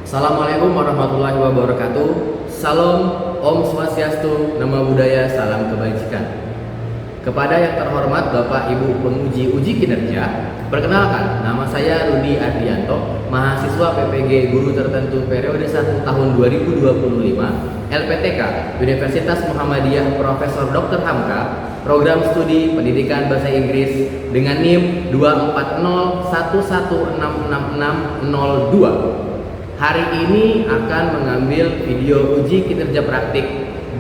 Assalamualaikum warahmatullahi wabarakatuh. Salam, Om Swastiastu, Namo Buddhaya, salam kebajikan. Kepada yang terhormat Bapak Ibu penguji uji kinerja, perkenalkan, nama saya Rudi Ardianto, mahasiswa PPG Guru Tertentu periode 1 tahun 2025, LPTK, Universitas Muhammadiyah Profesor Dr. Hamka, Program Studi Pendidikan Bahasa Inggris dengan NIM 24011666602. Hari ini akan mengambil video uji kinerja praktik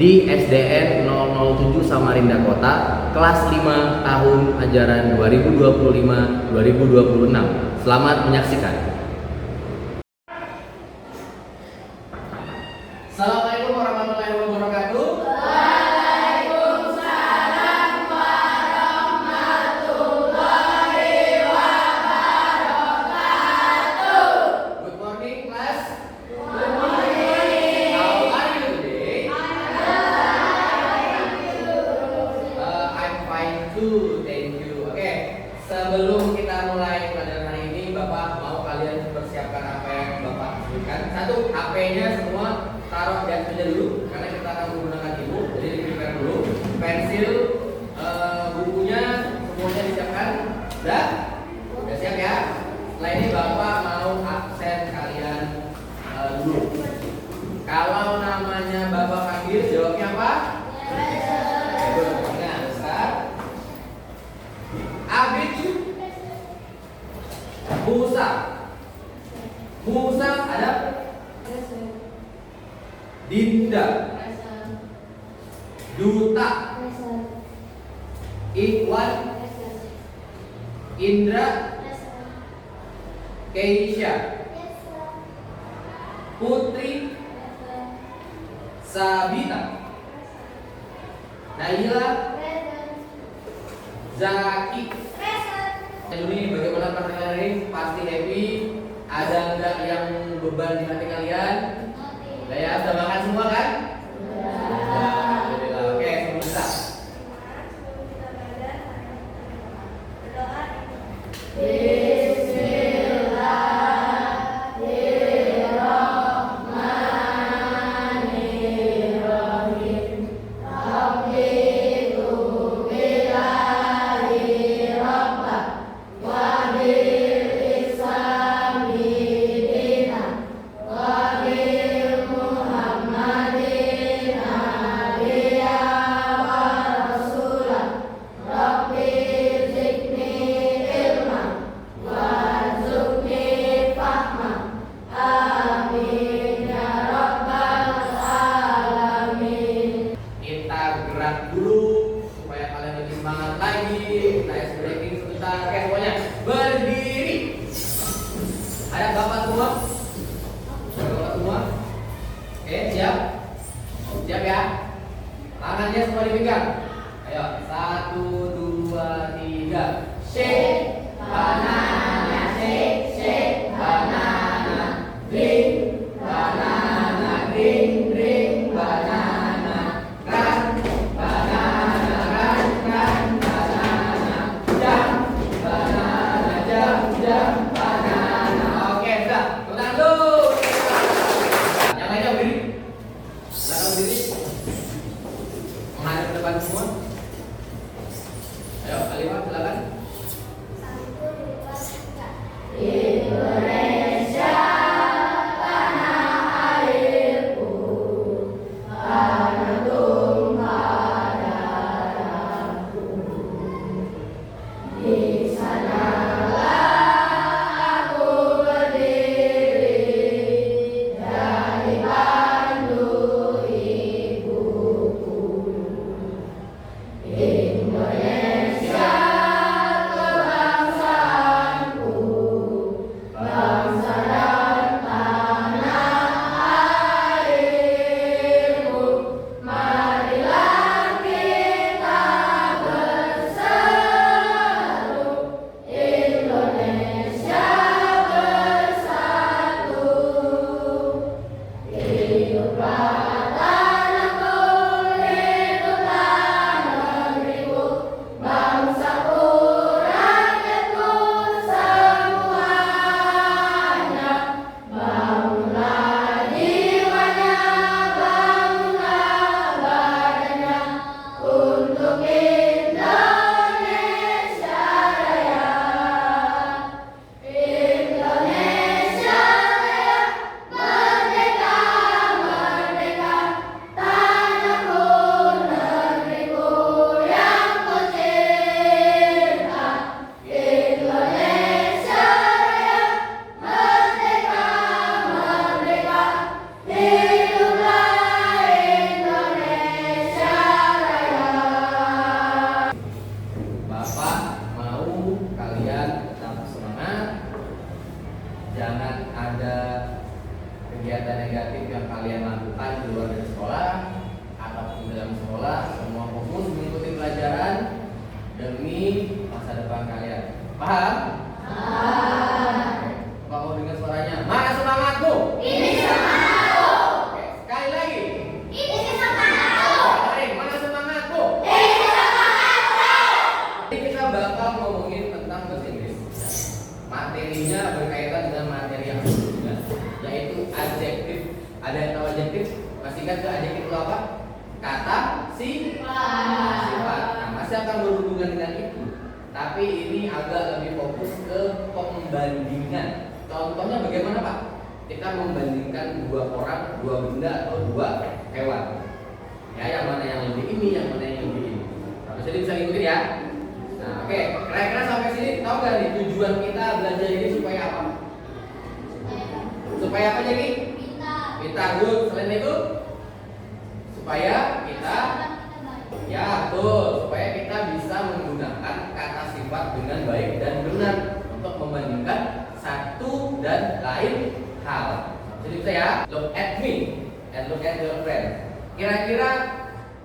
di SDN 007 Samarinda Kota, kelas 5 tahun ajaran 2025-2026. Selamat menyaksikan. Assalamualaikum warahmatullahi wabarakatuh. Thank you. Oke, sebelum kita mulai pelajaran hari ini, Bapak mau kalian persiapkan apa yang Bapak sebutkan. Satu, HP-nya semua taruh di atas meja dulu, karena kita akan menggunakan ibu. Jadi dipikirkan dulu. Pensil, bukunya semuanya disiapkan. Udah siap ya? Setelah ini Bapak mau absen kalian dulu. Kalau namanya Bapak panggil, jawabnya apa? Musa ada Dinda, Duta, Ikhwan, Indra, Keisha, Putri, Sabita, Naila, Zaki. Ini bagaimana pertanyaan ini? Pasti happy. Ada enggak yang beban di hati kalian? Udah ya, sudah makan semua kan? Alhamdulillah. Oke, sebelum kita dulu supaya kalian lebih semangat lagi. Kita ice breaking sebentar. Oke, semuanya berdiri. Ada Bapak semua? Ada Bapak semua? Oke, siap? Siap ya? Tangannya semua dipegang. Ayo, 1, 2, 3. Shake banana, shake banana. Drink banana, drink banana. Semua. Ayo, Alifah silakan. ada kegiatan negatif yang kalian lakukan di luar dari sekolah ataupun di dalam sekolah, semua fokus mengikuti pelajaran demi masa depan kalian. Paham? Oke. Pak mau dengar suaranya? Mana semangatmu? Ini semangatku. Oke, sekali lagi. Ini semangatku. Tarik, mana semangatmu? Ini semangatku. Jadi kita bakal ngomongin tentang bahasa Inggris. Materinya berkaitan dengan materi yang juga, yaitu adjektif. Ada yang tahu adjektif? Masih ingat ke adjektif itu apa? Kata sifat. Nah, masih akan berhubungan dengan itu. Tapi ini agak lebih fokus ke pembandingan. Contohnya bagaimana Pak? Kita membandingkan dua orang, dua benda atau dua hewan. Ya, yang mana yang lebih ini, yang mana yang lebih ini. Nah, jadi bisa ngikutin ya. Nah, oke. Kira-kira sampai sini tahu nggak nih tujuan kita belajar ini supaya apa? Supaya apa jadi? Pintar, good. Selain itu, supaya kita ya betul, supaya kita bisa menggunakan kata sifat dengan baik dan benar untuk membandingkan satu dan lain hal. Jadi bisa ya, look at me and look at your friend. Kira-kira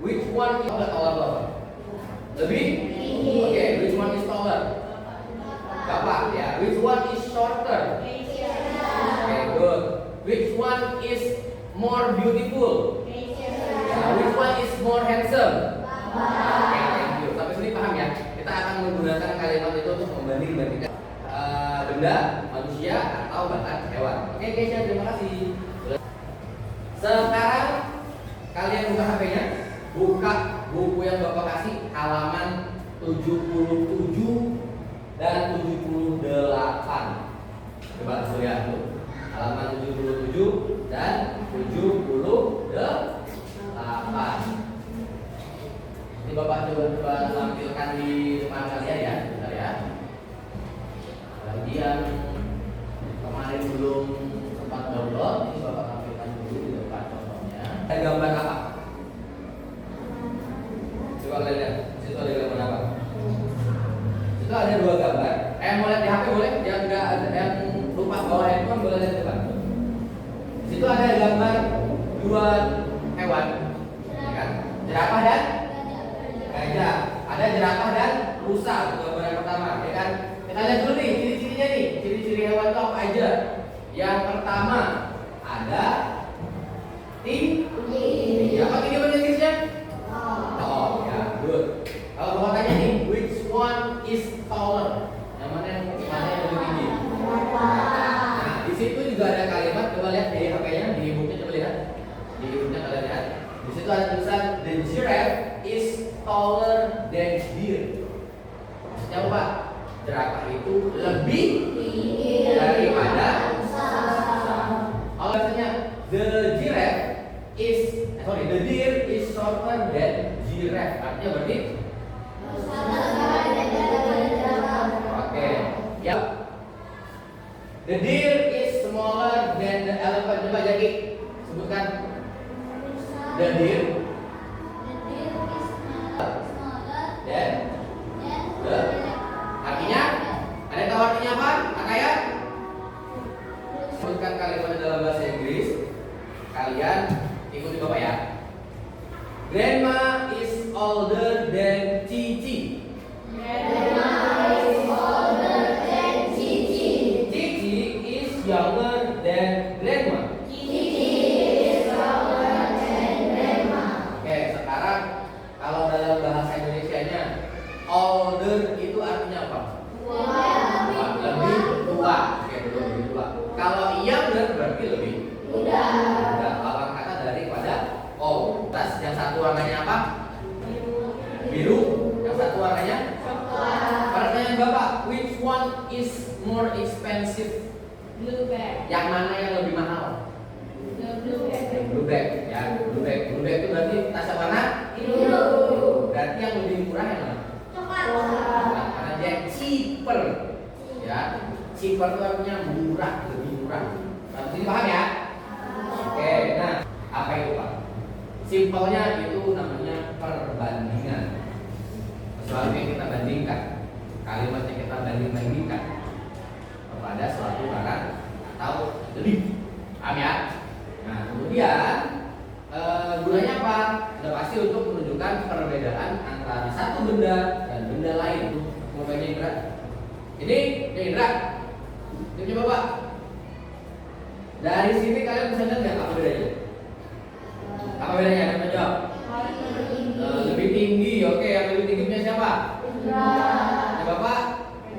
which one is taller? Lebih? Oke, which one is taller? Bapak ya. Which one is shorter? Oke, good. Which one is more beautiful? Which one is more handsome? Oke, thank you. Sampai sini paham ya? Kita akan menggunakan kalimat itu untuk membanding-bandingkan benda, manusia, atau bahkan hewan. Oke, Keisha, terima kasih. Sekarang kalian buka HP-nya, buka buku yang Bapak kasih halaman 77 dan 78. Coba lihat tuh. Halaman 77 dan 78. Ini Bapak coba tampilkan di depan kalian ya, bentar ya. Bagi yang kemarin belum sempat download, ini Bapak tampilkan dulu di depan contohnya. Ada gambar apa? Coba lihat, di situ ada gambar apa? Di situ ada dua gambar. Mau lihat di HP boleh? Yang enggak ada, yang lupa bawa handphone boleh lihat di depan. Di situ ada gambar dua hewan, ya kan? Jerapah dan gajah. Ada jerapah dan rusa, gambar yang pertama, ya kan? Kita lihat dulu nih ciri-cirinya nih. Ciri-ciri hewan itu apa aja? Yang pertama ada tinggi. Apa tinggi bahasa Inggrisnya? Oh, ya, good. Kalau Bapak tanya nih, which one is taller? Yang mana yang lebih tinggi? Nah, di situ juga ada kalimat. Coba lihat di HP-nya, di e-booknya coba lihat. Di e-booknya kalian lihat. Di situ ada tulisan the giraffe is taller than deer. Maksudnya apa Pak? Jerapah itu lebih tinggi daripada rusa. Kalau biasanya the deer is shorter than giraffe. Artinya berarti oke. Ya. The deer is smaller than the elephant. Coba jadi sebutkan. The deer dan the artinya ada tahu artinya apa? Akaya? Sebutkan kalimat dalam bahasa Inggris. Kalian ikuti Bapak ya. Grandma is older than Cici. Cici is younger than grandma. Oke, sekarang kalau dalam bahasa Indonesianya older itu artinya apa? Lebih tua. Oke, betul, lebih tua. Kalau younger berarti lebih muda. Lawan kata daripada old. Yang satu warnanya apa? Biru. Yang satu warnanya coklat. Pertanyaan Bapak, which one is more expensive? Blue bag. Yang mana yang lebih mahal? Blue bag. Blue bag, ya. Blue bag itu berarti tas warna Biru. Berarti yang lebih murah yang mana? Coklat. Nah, karena dia cheaper. Ya, cheaper itu artinya murah, lebih murah. Nah, ini paham ya? Oke, nah apa itu Pak? Simpelnya itu namanya perbandingan. Sesuatu yang kita bandingkan, kalimat yang kita bandingkan kepada suatu barang atau lebih big. Paham ya? Nah, kemudian gunanya apa? Sudah pasti untuk menunjukkan perbedaan antara satu benda dan benda lain. Mau baca Indra? Ini Indra. Ini coba Pak. Dari sini kalian bisa lihat nggak apa bedanya? Apa bedanya? Ada yang jawab? Lebih tinggi. Oke, yang lebih tinggi punya siapa? Ya Bapak?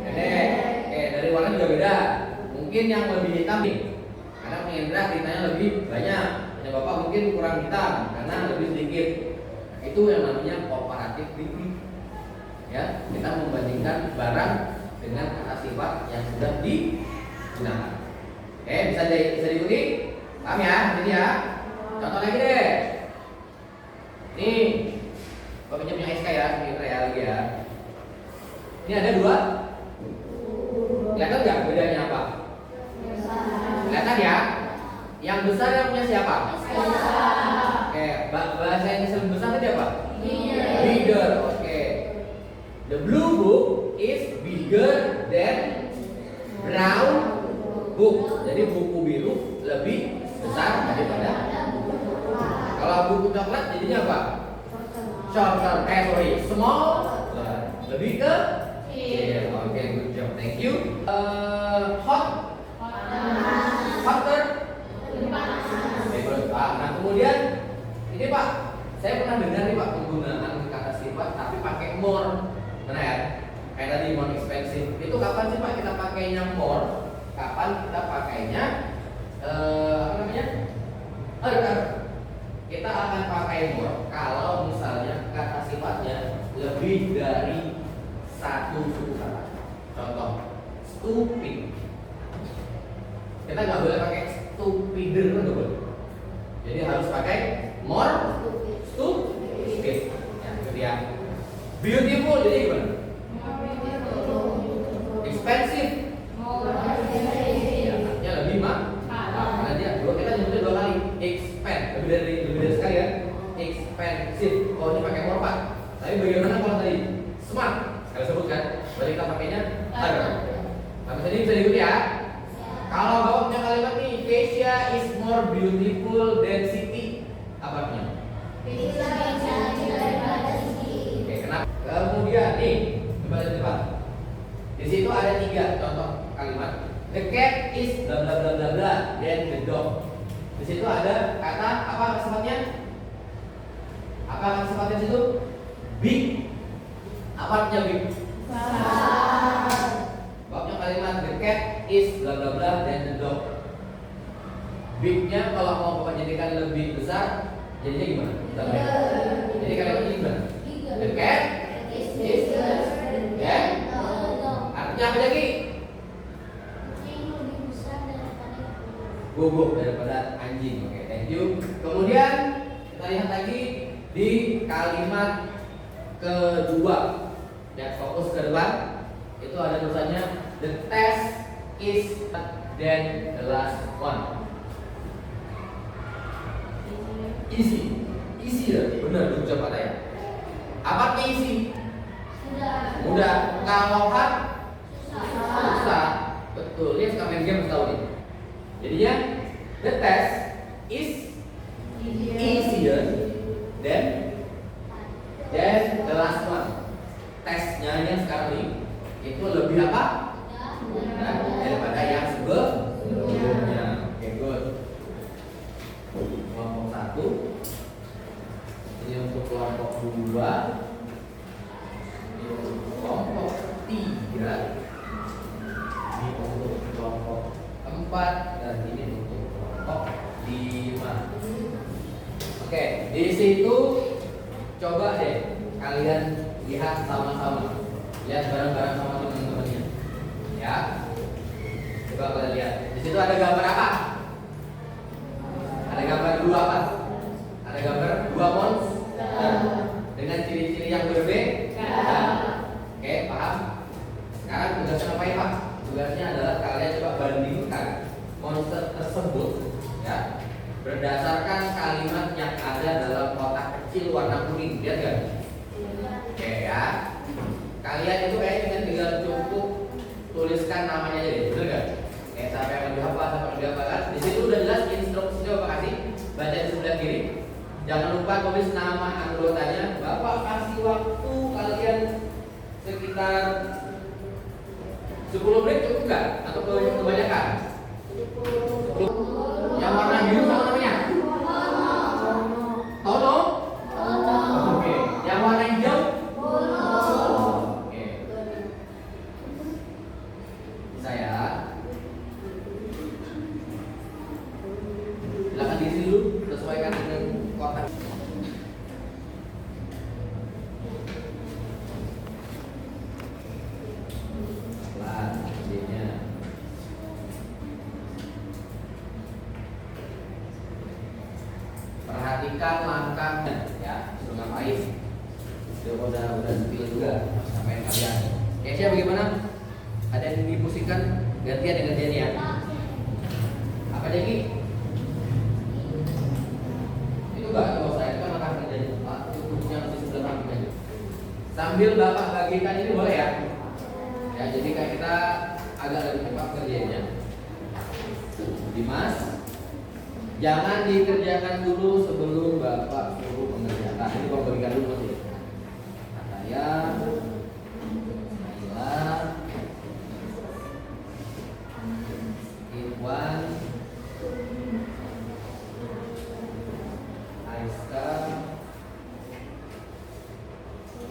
Dedek. Oke, dari warna juga beda. Mungkin yang lebih hitam nih. Karena punya Indra tintanya lebih banyak. Ya Bapak mungkin kurang hitam karena lebih sedikit. Itu yang namanya komparatif degree. Ya, kita membandingkan barang dengan kata sifat yang sudah digunakan. Oke, bisa diikuti? Paham ya? Jadi ya. Contoh lagi deh. Nih, gua pinjam yang SK ya, ini ya lagi ya. Ini ada dua. Kelihatan nggak bedanya apa? Kelihatan ya? Yang besar yang punya siapa? Oke, bahasa Inggris yang besar tadi apa? Bigger. Oke. The blue book is bigger than brown book. Jadi buku biru lebih besar daripada. Kalau buku coklat jadinya apa? Shorter. Small. Lebih ke kecil. Oke, good job. Thank you. Hot. Hotter. Nah, kemudian ini Pak, saya pernah dengar nih Pak penggunaan kata sifat tapi pakai more. Benar ya? Kayak tadi more expensive. Itu kapan sih Pak kita pakainya more? Kapan kita pakainya apa namanya? Kita akan pakai more kalau misalnya kata sifatnya lebih dari satu suku kata. Contoh, stupid. Kita nggak boleh pakai stupider, nggak boleh. Jadi harus pakai more stupid. Ya, itu dia. Beautiful jadi gimana? Expensive. Ya, artinya lebih karena dia kita nyebutnya dua kali. Expand, lebih dari sekali ya. Expensive. Oh ini pakai more Pak. Tapi bagaimana kalau tadi smart? Kalau sebutkan, berarti kita pakainya harder. Tapi tadi bisa diikuti ya. Kalau bapak punya kalimat nih, Asia is more beautiful than city. Apa artinya? Oke, kenapa? Kemudian nih, coba lihat depan. Di situ ada 3 contoh kalimat. The cat is bla bla bla bla bla, then the dog. Di situ ada kata apa sifatnya? Apa kata sifatnya di situ? Big. Apa artinya big? Babnya kalimat the cat is bla bla bla dan the dog. Bignya kalau mau bapak jadikan lebih besar, jadinya gimana? Jadi kalimatnya gimana? The cat is dan artinya apa lagi? Guguk daripada anjing. Oke, thank you. Kemudian kita lihat lagi di kalimat kedua. Ya, fokus ke depan. Itu ada tulisannya the test is then the last one. Easy ya, benar ucap kata ya. Apa easy? Mudah. Kalau hard susah. Betul. Dia suka main game tahu nih. Jadinya the test is easier than the last one. Tesnya yang sekarang ini itu lebih apa? Daripada yang sebelumnya. Oke, good. Kelompok 1. Ini untuk kelompok 2. Ini untuk kelompok 3. Ini untuk kelompok 4 dan ini untuk kelompok 5. Oke, di situ coba deh kalian lihat sama-sama. Lihat bareng-bareng sama teman-temannya. Ya. Coba kalian lihat. Di situ ada gambar apa? Ada gambar 2 apa? Ada gambar 2 monster dengan ciri-ciri yang berbeda. Oke, paham? Sekarang tugasnya apa ya Pak? Tugasnya adalah kalian coba bandingkan monster tersebut ya berdasarkan kalimat yang ada dalam kotak kecil warna kuning. Lihat nggak? Oke ya. Kalian itu kayaknya tinggal cukup tuliskan namanya aja deh, betul nggak? Kayak siapa yang lebih hafal, siapa yang lebih hafal kan? Di situ udah jelas instruksinya Bapak kasih. Baca di sebelah kiri. Jangan lupa tulis nama anggotanya. Bapak kasih waktu kalian sekitar 10 menit cukup nggak? Atau kebanyakan? Yang warna biru apa namanya? Tono. Oke. Yang warna hijau? Oke. Saya silakan diisi dulu, sesuaikan dengan kotak. Pelan, idenya. Perhatikan langkahnya, ya. Suruh ngapain? Udah spill juga, sampai kalian. Keisha bagaimana? Ada yang dipusingkan? Gantian ya. Apa lagi? Itu enggak kalau saya itu langkah kerjanya. Yang di sebelah samping aja. Sambil Bapak bagikan ini boleh ya? Ya, jadi kayak kita agak lebih cepat kerjanya. Dimas, jangan dikerjakan dulu sebelum Bapak suruh mengerjakan. Ini Bapak bagikan dulu masih. Saya, Naila, Iwan, Aiska,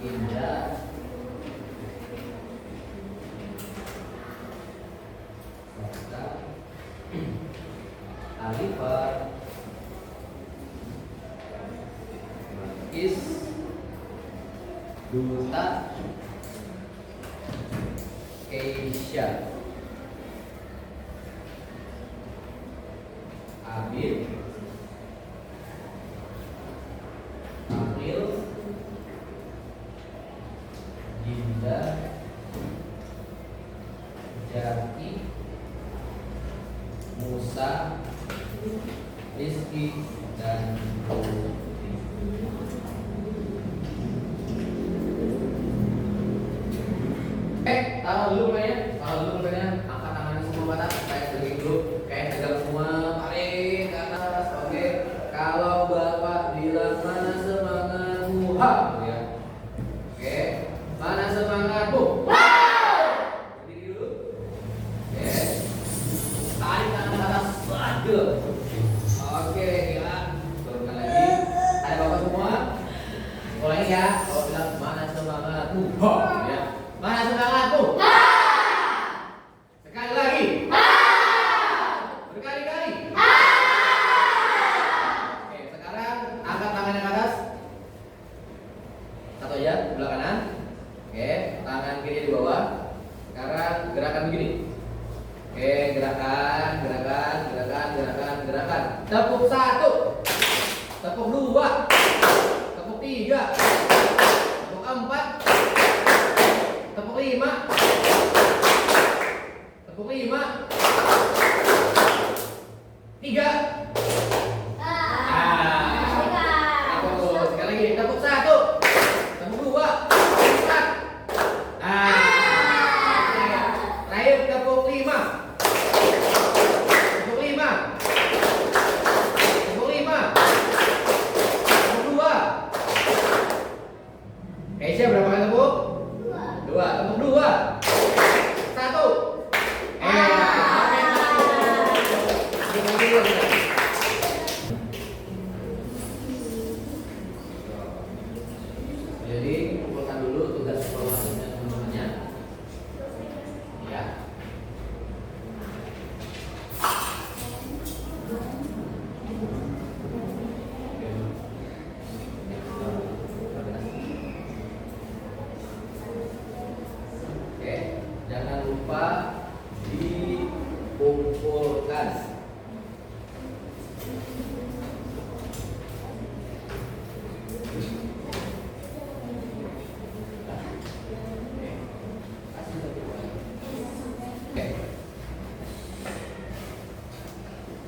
Indah, Sasa, Alifar, Is, Duta, Keisha, Abid, April, Dinda, Jaki, Musa, Rizky, dan Putri. Taruh dulu mainnya, angkat tangannya semua batas, kayak begini dulu, kayak tegak semua, tarik ke atas, oke. Kalau Bapak bilang mana semangatmu, ha, ya. Oke, mana semangatmu? Berdiri dulu, oke. Tarik tangan ke atas, laju. Oke, gila. Turunkan lagi. Ada Bapak semua? Ulangi ya. Kalau bilang mana semangatmu, ha, ya. Mana semangatmu? Sekali lagi. Berkali-kali. Oke, sekarang angkat tangannya ke atas. Satu aja, sebelah kanan. Oke, tangan kiri di bawah. Sekarang gerakan begini. Oke, gerakan. Tepuk 1. Tepuk 2. Tepuk 3. Tepuk 4. Tepuk 5. Tepuk 5. 3. Sekali lagi. Tepuk 1. Tepuk 2. 4. Terakhir tepuk 5. Tepuk 5. Tepuk 5. Tepuk 2. Keisha berapa kali tepuk? 2. Tepuk 2. 1. Jadi kumpulkan dulu tugas evaluasinya teman-temannya. Ya. Oke, jangan lupa dikumpulkan.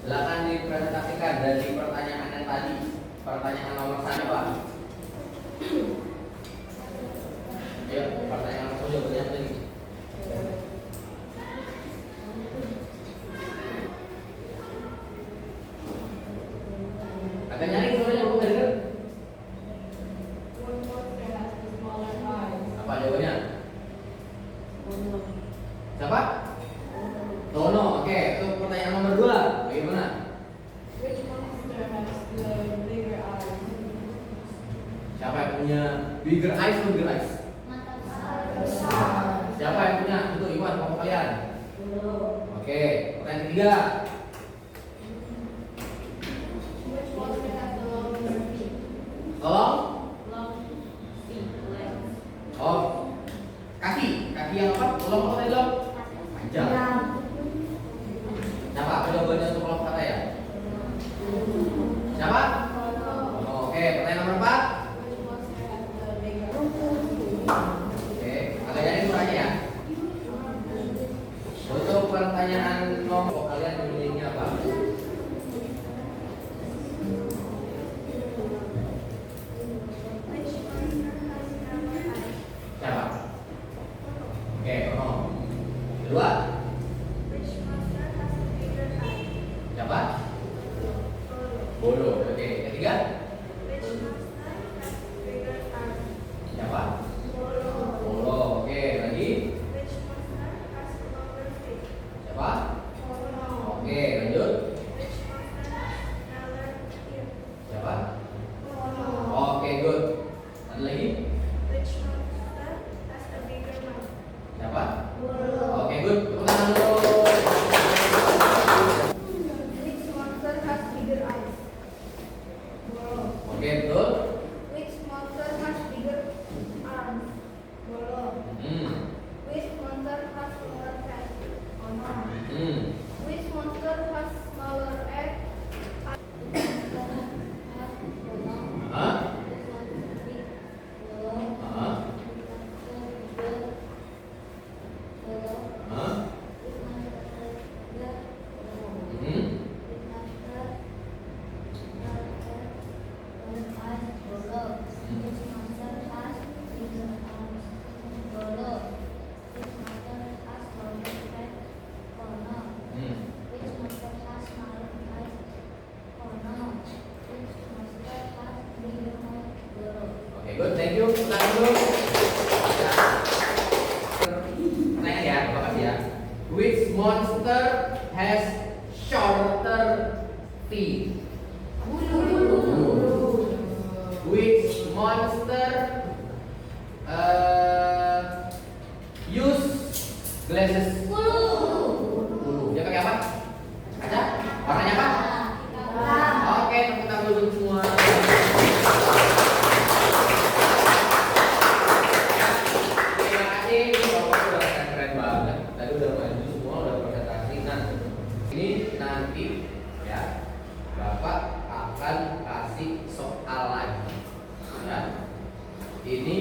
Silakan dipresentasikan dari pertanyaan yang tadi. Pertanyaan nomor 1 Pak. Ayo, pertanyaan nomor 1 jawabannya apa tadi? Agak nyaring soalnya aku nggak dengar. One monster has the smaller eyes. Apa jawabannya? Ono. Siapa? Tono. Oke, itu pertanyaan nomor 2. Bagaimana? Which monster has the bigger eyes? Siapa yang punya bigger eyes atau bigger eyes? Siapa yang punya? Itu Iwan, kamu kalian. Oke, pertanyaan ketiga. Which monster has the longer feet? Tolong. Long feet, legs. Oh, kaki yang apa? Tolong apa tadi dong? Panjang. Siapa? Apa jawabannya untuk kelompok kata ya? Siapa? Oh, oke, pertanyaan nomor 4. Which monster has the bigger Oke, agak jadi kurangnya ya. Untuk pertanyaan nomor kalian memilihnya apa? Siapa? Oke, Tono. Kedua, siapa? Bolo. Oke, ketiga, siapa? Bolo. Oke, lagi siapa? Oke, lanjut. Siapa? Oke, good. Ada lagi? Siapa? Oke, good. Tepuk tangan dulu. Which monster has bigger eyes? Oke, betul. Which monster has bigger arms? Hmm. Which monster has smaller head? Hmm. Which monster has smaller egg? Hah? Hah? Hah? Hmm. Hmm. Oke, good. Thank you. Tepuk tangan dulu. Pertanyaan ya, terima kasih ya. Which monster has shorter teeth? Which monster use glasses? Bulu. Dia pakai apa? Kaca? Warnanya apa? Oke, tepuk tangan dulu semua. Terima kasih, Bapak udah keren banget. Tadi udah maju semua, udah presentasi. Nah, ini nanti ya Bapak akan kasih soal lagi. Ya, ini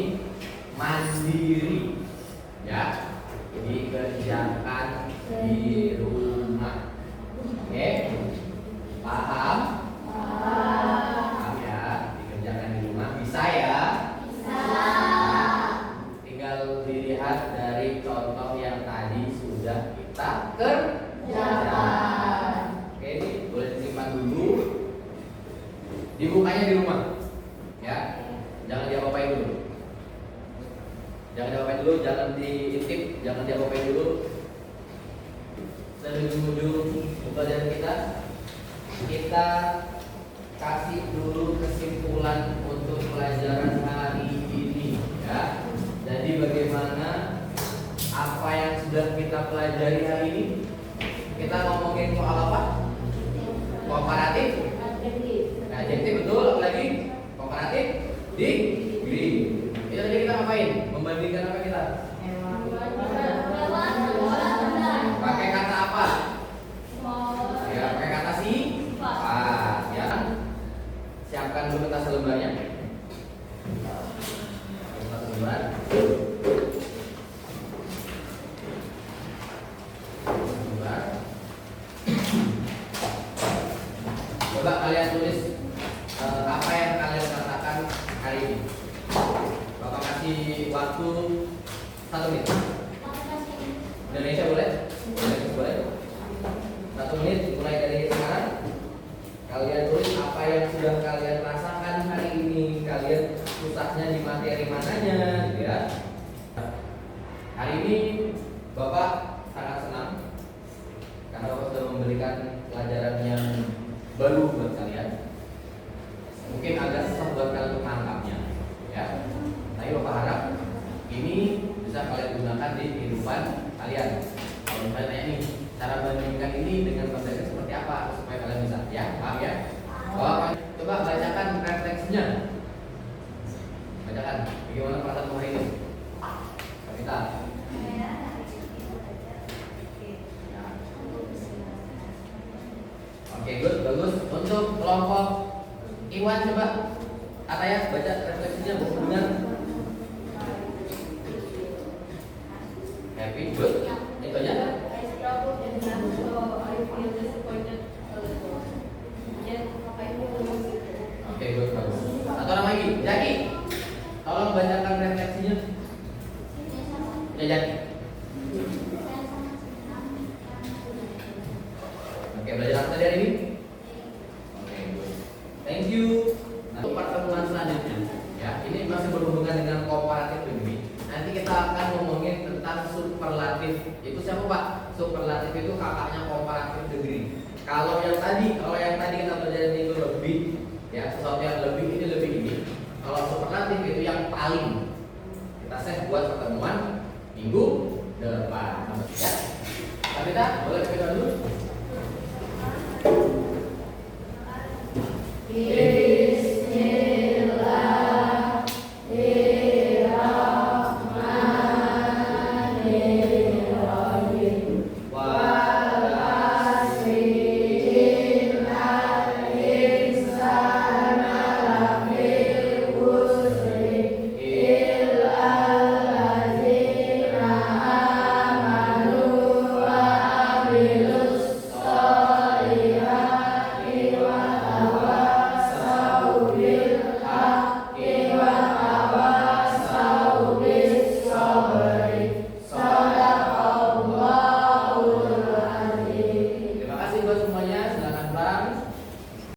mandiri. Ya, dikerjakan di rumah. Oke, paham? Paham ya, dikerjakan di rumah. Bisa ya? Tinggal dilihat dari contoh yang tadi sudah kita kerjakan. Oke, ini boleh disimpan dulu. Dibukanya di rumah. Ya, jangan diapa-apain dulu. Jangan diapa-apain dulu, jangan diintip, jangan diapa-apain dulu. Sebelum pelajaran kita kasih dulu kesimpulan untuk pelajaran hari ini ya. Jadi bagaimana apa yang sudah kita pelajari hari ini? Kita ngomongin soal apa? Komparatif, adjektif, betul. Apa lagi? Komparatif, degree. Itu tadi kita ngapain? Membandingkan apa kita? Pakai kata apa? Ya, pakai kata sifat. Ya. Siapkan dulu kertas lembarnya. Kertas lembar. Lembar. Coba kalian tulis apa yang kalian katakan hari ini. Bapak kasih waktu 1 menit. Indonesia boleh? Boleh. 1 menit mulai dari sekarang. Kalian tulis apa yang sudah kalian rasakan hari ini, kalian susahnya di materi mananya, gitu ya. Hari ini Bapak sangat senang karena Bapak sudah memberikan pelajaran yang baru buat kalian. Mungkin agak susah buat kalian untuk menangkapnya, ya. Tapi Bapak harap ini bisa kalian gunakan di kehidupan kalian. Kalau misalnya tanya nih, cara membandingkan ini dengan konteks seperti apa supaya kalian bisa, ya, paham ya? Bapak coba bacakan refleksinya. Bacakan, bagaimana perasaan hari ini? Kita. Oke, good, bagus. Untuk kelompok Iwan coba Ataya baca refleksinya buku benar. Happy, good. Itu aja. I struggled in math, so I feel disappointed a little. Yet, I feel insecure. Oke, good, bagus. Satu orang lagi, Jaki. Tolong bacakan refleksinya. Ya, Jaki. Oke, belajar apa tadi hari ini? Oke, good. Thank you. Nah, untuk pertemuan selanjutnya, ya, ini masih berhubungan dengan comparative degree. Nanti kita akan ngomongin tentang superlatif. Itu siapa Pak? Superlatif itu kakaknya comparative degree. Kalau yang tadi kita belajar itu lebih, ya, sesuatu yang lebih ini. Kalau superlatif itu yang paling. Kita set buat pertemuan minggu depan. Ya. Kita boleh kita dulu.